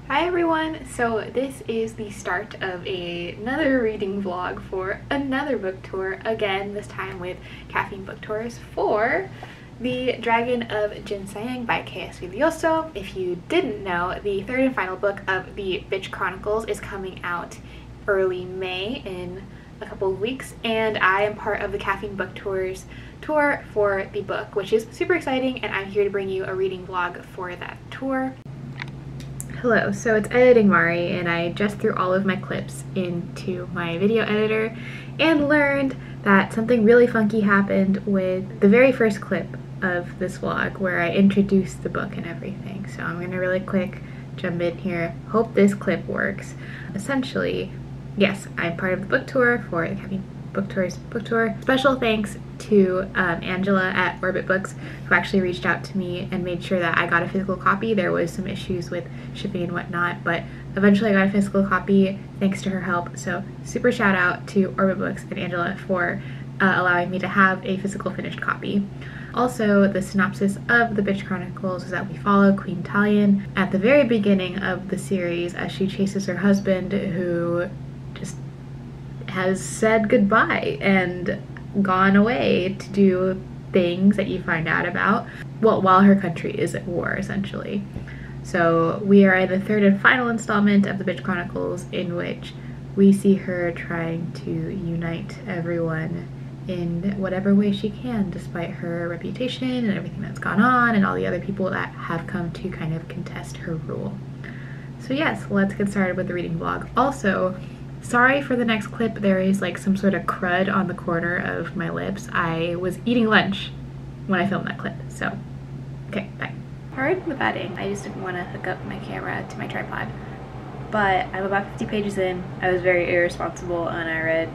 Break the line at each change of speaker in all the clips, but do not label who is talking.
Hi everyone! So this is the start of another reading vlog for another book tour, again this time with Caffeine Book Tours for The Dragon of Jin Sayeng by K.S. Villoso. If you didn't know, the third and final book of the Chronicles is coming out early May in a couple of weeks, and I am part of the Caffeine Book Tours tour for the book, which is super exciting, and I'm here to bring you a reading vlog for that tour. Hello, so it's Editing Mari, and I just threw all of my clips into my video editor and learned that something really funky happened with the very first clip of this vlog where I introduced the book and everything. So I'm gonna really quick jump in here. Hope this clip works. Essentially, yes, I'm part of the book tour for the Caffeine Book Tours book tour. Special thanks to Angela at Orbit Books, who actually reached out to me and made sure that I got a physical copy. There was some issues with shipping and whatnot, but eventually I got a physical copy thanks to her help. So super shout out to Orbit Books and Angela for allowing me to have a physical finished copy. Also, the synopsis of the Chronicles is that we follow Queen Talyien at the very beginning of the series as she chases her husband, who just has said goodbye and gone away to do things that you find out about, well, while her country is at war, essentially. So we are in the third and final installment of the Chronicles, in which we see her trying to unite everyone in whatever way she can, despite her reputation and everything that's gone on and all the other people that have come to kind of contest her rule. So yes, let's get started with the reading vlog. Also, sorry for the next clip, there is like some sort of crud on the corner of my lips. I was eating lunch when I filmed that clip, so okay, bye. Pardon the batting. I just didn't want to hook up my camera to my tripod, but I'm about 50 pages in. I was very irresponsible and I read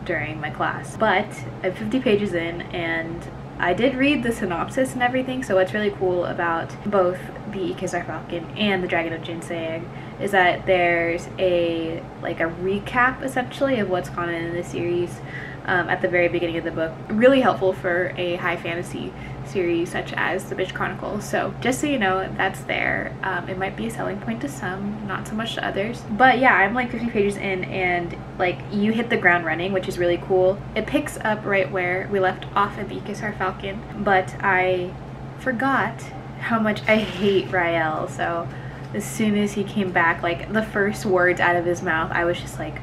during my class, but I'm 50 pages in and I did read the synopsis and everything. So what's really cool about both the Falcon and the Dragon of Jin Sayeng is that there's a recap essentially of what's gone on in the series at the very beginning of the book. Really helpful for a high fantasy series such as the Chronicles. So just so you know, that's there. It might be a selling point to some, not so much to others. But yeah, I'm like 50 pages in and like you hit the ground running, which is really cool. It picks up right where we left off in the Falcon, but I forgot how much I hate Rael. So as soon as he came back, like the first words out of his mouth, I was just like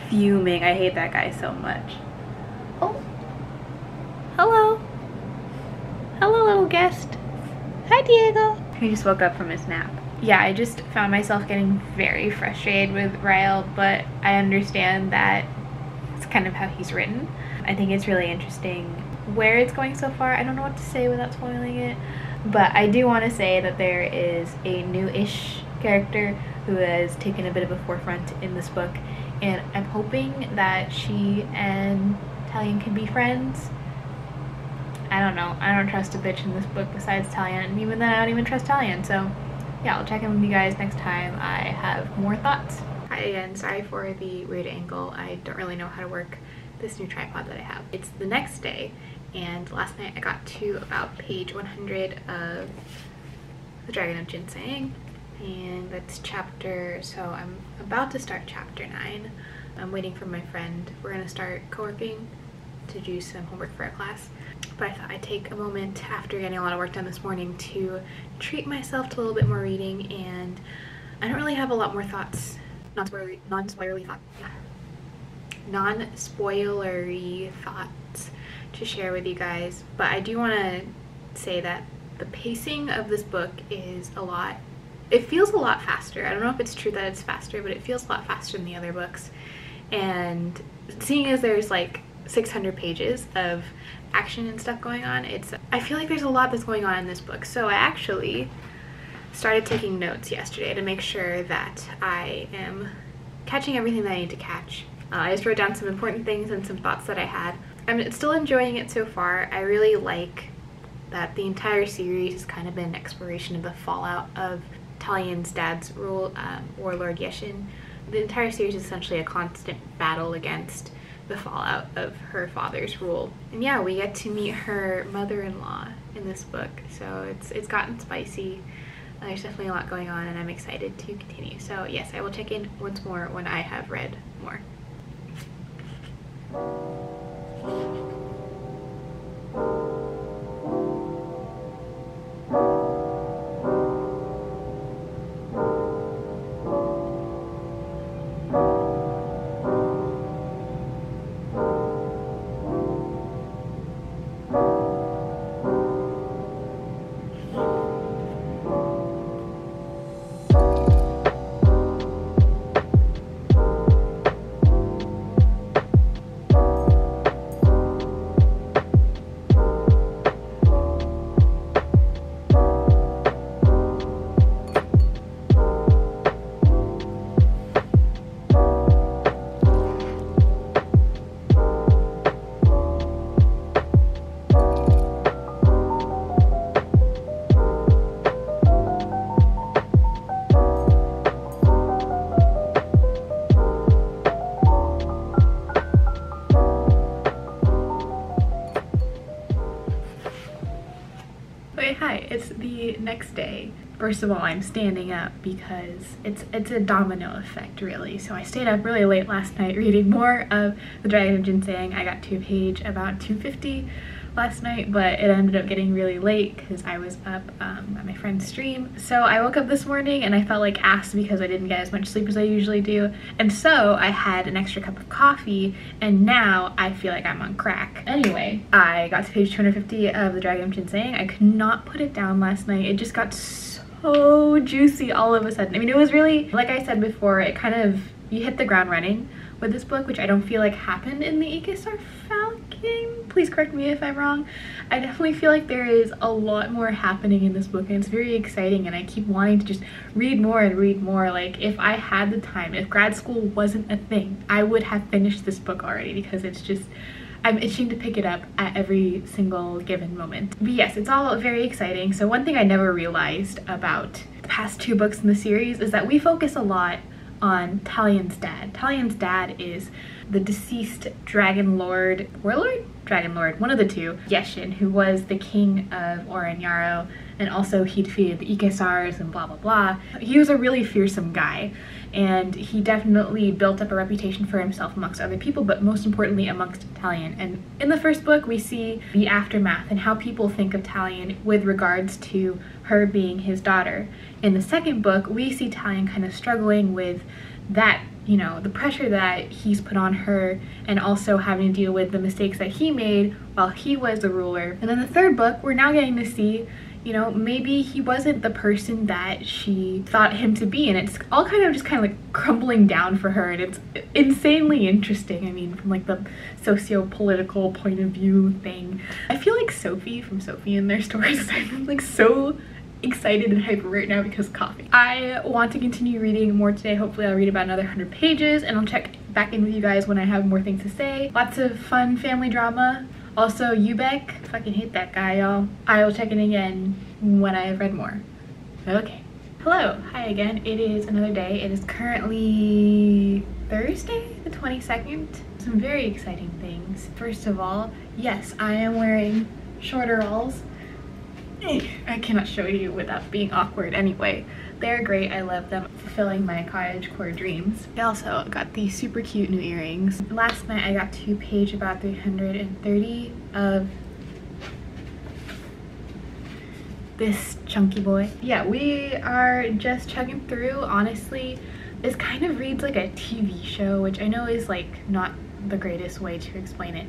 fuming. I hate that guy so much. Oh, hello. Hello, little guest. Hi, Diego. He just woke up from his nap. Yeah, I just found myself getting very frustrated with Rael, but I understand that it's kind of how he's written. I think it's really interesting where it's going so far. I don't know what to say without spoiling it, but I do want to say that there is a new-ish character who has taken a bit of a forefront in this book, and I'm hoping that she and Talyien can be friends. I don't know. I don't trust a bitch in this book besides Talyien, and even then I don't even trust Talyien. So yeah, I'll check in with you guys next time I have more thoughts. Hi again, sorry for the weird angle. I don't really know how to work this new tripod that I have. It's the next day, and last night I got to about page 100 of The Dragon of Jin Sayeng, and that's chapter, so I'm about to start chapter 9. I'm waiting for my friend. We're gonna start co-working to do some homework for our class. But I thought I'd take a moment after getting a lot of work done this morning to treat myself to a little bit more reading, and I don't really have a lot more thoughts, non-spoilery thoughts to share with you guys, but I do want to say that the pacing of this book is it feels a lot faster. I don't know if it's true that it's faster, but it feels a lot faster than the other books. And seeing as there's like 600 pages of action and stuff going on, I feel like there's a lot that's going on in this book. So I actually started taking notes yesterday to make sure that I am catching everything that I need to catch. I just wrote down some important things and some thoughts that I had. I'm still enjoying it so far. I really like that the entire series has kind of been an exploration of the fallout of Talyien's dad's rule, Warlord Yeshin. The entire series is essentially a constant battle against the fallout of her father's rule. And yeah, we get to meet her mother-in-law in this book, so it's gotten spicy. There's definitely a lot going on and I'm excited to continue. So yes, I will check in once more when I have read more. Okay, hi, it's the next day. First of all, I'm standing up because it's a domino effect, really. So I stayed up really late last night reading more of The Dragon of Jin Sayeng. I got to page about 250 last night, but it ended up getting really late because I was up at my friend's stream. So I woke up this morning and I felt like ass because I didn't get as much sleep as I usually do. And so I had an extra cup of coffee and now I feel like I'm on crack. Anyway, I got to page 250 of The Dragon of Jin Sayeng. I could not put it down last night. It just got so juicy all of a sudden. I mean, it was really, like I said before, it kind of, you hit the ground running with this book, which I don't feel like happened in the Ikesar Falcon. Please correct me if I'm wrong. I definitely feel like there is a lot more happening in this book and it's very exciting and I keep wanting to just read more and read more. Like, if I had the time, if grad school wasn't a thing, I would have finished this book already because it's just, I'm itching to pick it up at every single given moment. But yes, it's all very exciting. So one thing I never realized about the past two books in the series is that we focus a lot on Talyen's dad. Talyen's dad is the deceased dragon lord, warlord? Dragon lord, one of the two, Yeshin, who was the king of Oranyaro, and also he defeated the Ikesars and blah blah blah. He was a really fearsome guy, and he definitely built up a reputation for himself amongst other people, but most importantly amongst Talyen. And in the first book we see the aftermath and how people think of Talyen with regards to her being his daughter. In the second book we see Talyen kind of struggling with that, you know, the pressure that he's put on her and also having to deal with the mistakes that he made while he was the ruler. And then the third book we're now getting to see, you know, maybe he wasn't the person that she thought him to be, and it's all kind of like crumbling down for her, and it's insanely interesting. I mean, from like the socio-political point of view thing. I feel like Sophie from Sophie and Their Stories. I'm like so excited and hyper right now because of coffee. I want to continue reading more today. Hopefully I'll read about another 100 pages and I'll check back in with you guys when I have more things to say. Lots of fun family drama. Also, Ubek, fucking hate that guy, y'all. I will check in again when I have read more. Okay. Hello, hi again. It is another day. It is currently Thursday, the 22nd. Some very exciting things. First of all, yes, I am wearing shorteralls. I cannot show you without being awkward. Anyway, they're great. I love them. Fulfilling my cottagecore dreams. I also got these super cute new earrings. Last night I got to page about 330 of this chunky boy. Yeah, we are just chugging through. Honestly, this kind of reads like a TV show, which I know is like not the greatest way to explain it.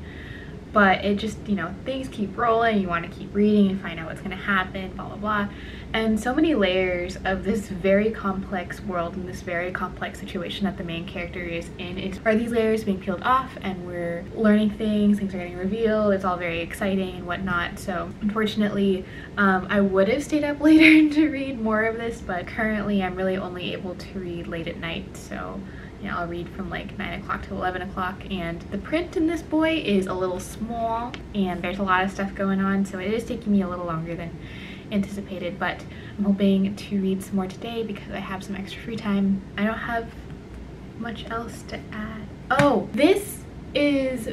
But it just, you know, things keep rolling, you want to keep reading and find out what's going to happen, blah, blah, blah. And so many layers of this very complex world and this very complex situation that the main character is in. Are these layers being peeled off and we're learning things are getting revealed, it's all very exciting and whatnot. So unfortunately, I would have stayed up later to read more of this, but currently I'm really only able to read late at night. So you know, I'll read from like 9 o'clock to 11 o'clock, and the print in this boy is a little small and there's a lot of stuff going on, so it is taking me a little longer than anticipated, but I'm hoping to read some more today because I have some extra free time. I don't have much else to add. Oh, this is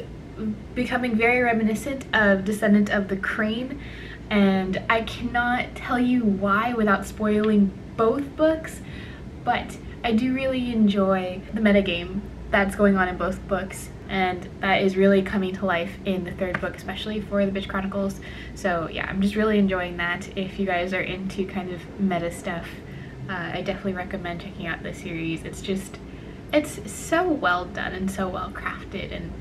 becoming very reminiscent of Descendant of the Crane. and I cannot tell you why without spoiling both books, but I do really enjoy the metagame that's going on in both books, and that is really coming to life in the third book, especially for the Bitch Chronicles. So yeah, I'm just really enjoying that. If you guys are into kind of meta stuff, I definitely recommend checking out this series. It's so well done and so well crafted, and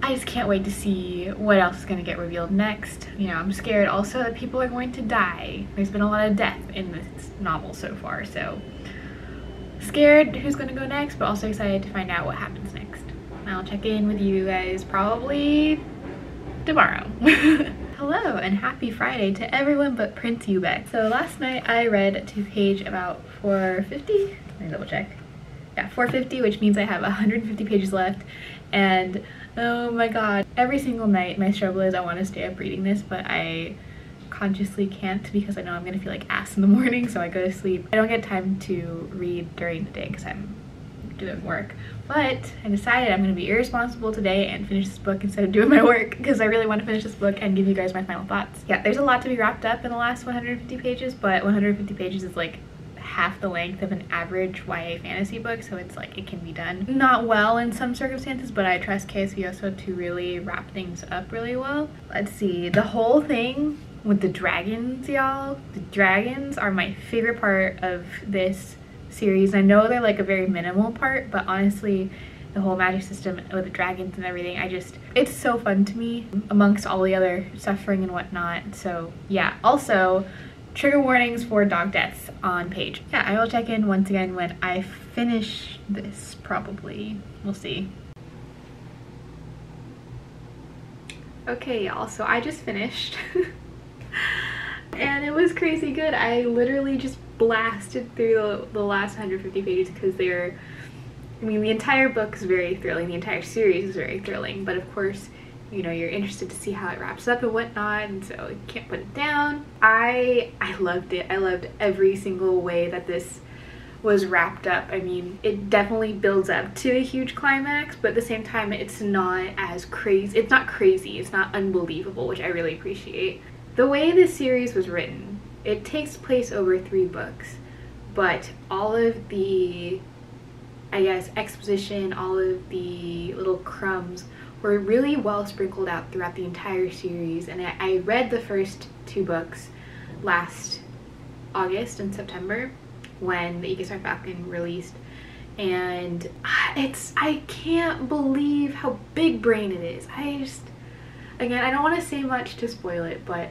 I just can't wait to see what else is going to get revealed next. You know, I'm scared also that people are going to die. There's been a lot of death in this novel so far, so scared who's going to go next, but also excited to find out what happens next. I'll check in with you guys probably tomorrow. Hello and happy Friday to everyone but Prince Ubek. So last night I read to page about 450. Let me double check. Yeah, 450, which means I have 150 pages left, and oh my god, every single night my struggle is I want to stay up reading this, but I consciously can't because I know I'm gonna feel like ass in the morning, so I go to sleep. I don't get time to read during the day because I'm doing work, but I decided I'm gonna be irresponsible today and finish this book instead of doing my work because I really want to finish this book and give you guys my final thoughts. Yeah, there's a lot to be wrapped up in the last 150 pages, but 150 pages is like half the length of an average YA fantasy book, so it's like it can be done. Not well in some circumstances, but I trust Villoso to really wrap things up really well. Let's see, the whole thing with the dragons, y'all. The dragons are my favorite part of this series. I know they're like a very minimal part, but honestly, the whole magic system with the dragons and everything, it's so fun to me amongst all the other suffering and whatnot. So yeah, also trigger warnings for dog deaths on page. Yeah, I will check in once again when I finish this, probably. We'll see. Okay, y'all, so I just finished and it was crazy good. I literally just blasted through the last 150 pages because I mean, the entire book is very thrilling, the entire series is very thrilling, but of course, you know, you're interested to see how it wraps up and whatnot, and so you can't put it down. I loved it. I loved every single way that this was wrapped up. I mean, it definitely builds up to a huge climax, but at the same time, it's not as crazy. It's not crazy. It's not unbelievable, which I really appreciate. The way this series was written, it takes place over 3 books, but all of the, I guess, exposition, all of the little crumbs were really well sprinkled out throughout the entire series. And I read the first 2 books last August and September when the Ikisar Falcon released, and I can't believe how big brain it is. Again, I don't want to say much to spoil it, but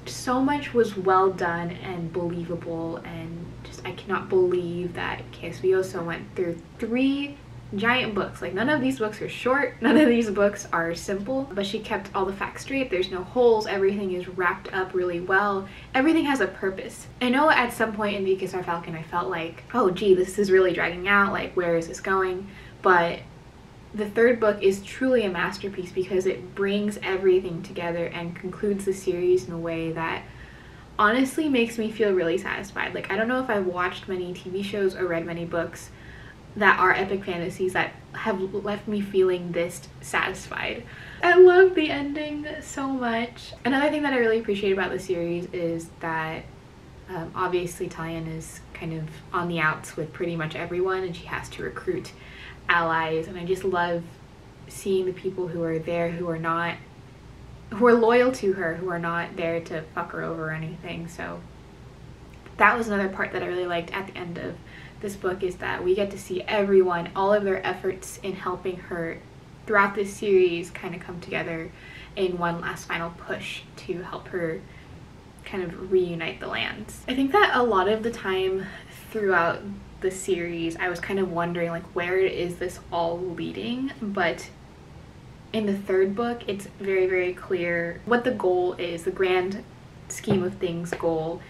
so much was well done and believable, and just I cannot believe that Villoso went through 3 giant books. Like, none of these books are short, none of these books are simple, but she kept all the facts straight. There's no holes, everything is wrapped up really well, everything has a purpose. I know at some point in the Ikisar Falcon I felt like, oh gee, this is really dragging out, like where is this going? But the third book is truly a masterpiece because it brings everything together and concludes the series in a way that honestly makes me feel really satisfied. Like, I don't know if I've watched many TV shows or read many books that are epic fantasies that have left me feeling this satisfied. I love the ending so much. Another thing that I really appreciate about the series is that obviously Talyien is kind of on the outs with pretty much everyone, and she has to recruit allies, and I just love seeing the people who are there who are loyal to her, who are not there to fuck her over or anything. So that was another part that I really liked at the end of this book, is that we get to see everyone, all of their efforts in helping her throughout this series kind of come together in one last final push to help her kind of reunite the lands. I think that a lot of the time throughout the series I was kind of wondering, like, where is this all leading? But in the third book it's very, very clear what the goal is, the grand scheme of things goal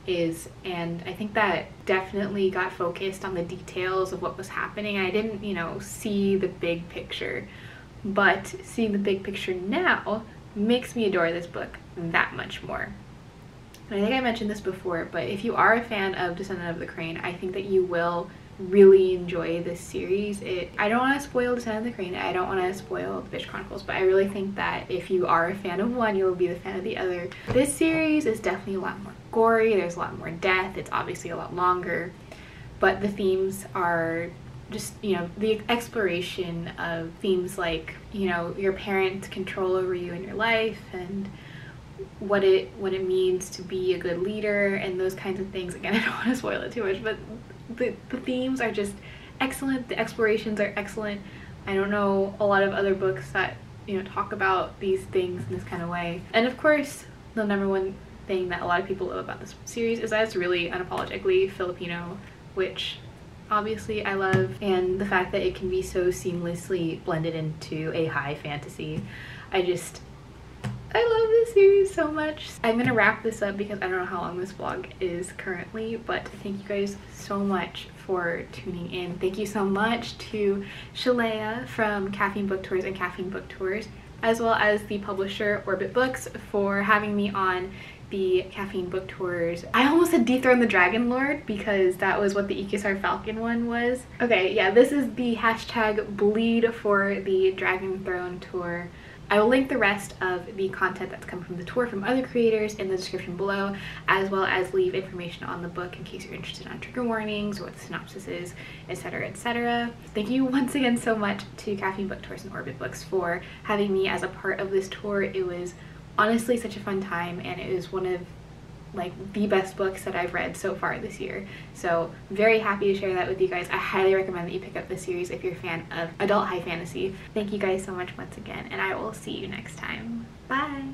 is, and I think that definitely got focused on the details of what was happening. I didn't, you know, see the big picture, but seeing the big picture now makes me adore this book that much more. And I think I mentioned this before, but if you are a fan of Descendant of the Crane, I think that you will really enjoy this series. I don't want to spoil Descent of the Crane, I don't want to spoil the Bitch Chronicles, but I really think that if you are a fan of one, you'll be the fan of the other. This series is definitely a lot more gory, there's a lot more death, it's obviously a lot longer, but the themes are just, you know, the exploration of themes like, you know, your parents' control over you in your life, and what it means to be a good leader, and those kinds of things. Again, I don't want to spoil it too much, but the themes are just excellent, the explorations are excellent. I don't know a lot of other books that, you know, talk about these things in this kind of way. And of course, the number one thing that a lot of people love about this series is that it's really unapologetically Filipino, which obviously I love, and the fact that it can be so seamlessly blended into a high fantasy. I love this series so much. I'm gonna wrap this up because I don't know how long this vlog is currently, but thank you guys so much for tuning in. Thank you so much to Shalea from Caffeine Book Tours and Caffeine Book Tours, as well as the publisher Orbit Books for having me on the Caffeine Book Tours. I almost said Dethrone the Dragon Lord because that was what the Ikisar Falcon one was. Okay, yeah, this is the hashtag bleed for the Dragon Throne tour. I will link the rest of the content that's come from the tour from other creators in the description below, as well as leave information on the book in case you're interested on trigger warnings or what the synopsis is, etc, etc. Thank you once again so much to Caffeine Book Tours and Orbit Books for having me as a part of this tour. It was honestly such a fun time, and it was one of like the best books that I've read so far this year. So very happy to share that with you guys. I highly recommend that you pick up this series if you're a fan of adult high fantasy. Thank you guys so much once again, and I will see you next time. Bye!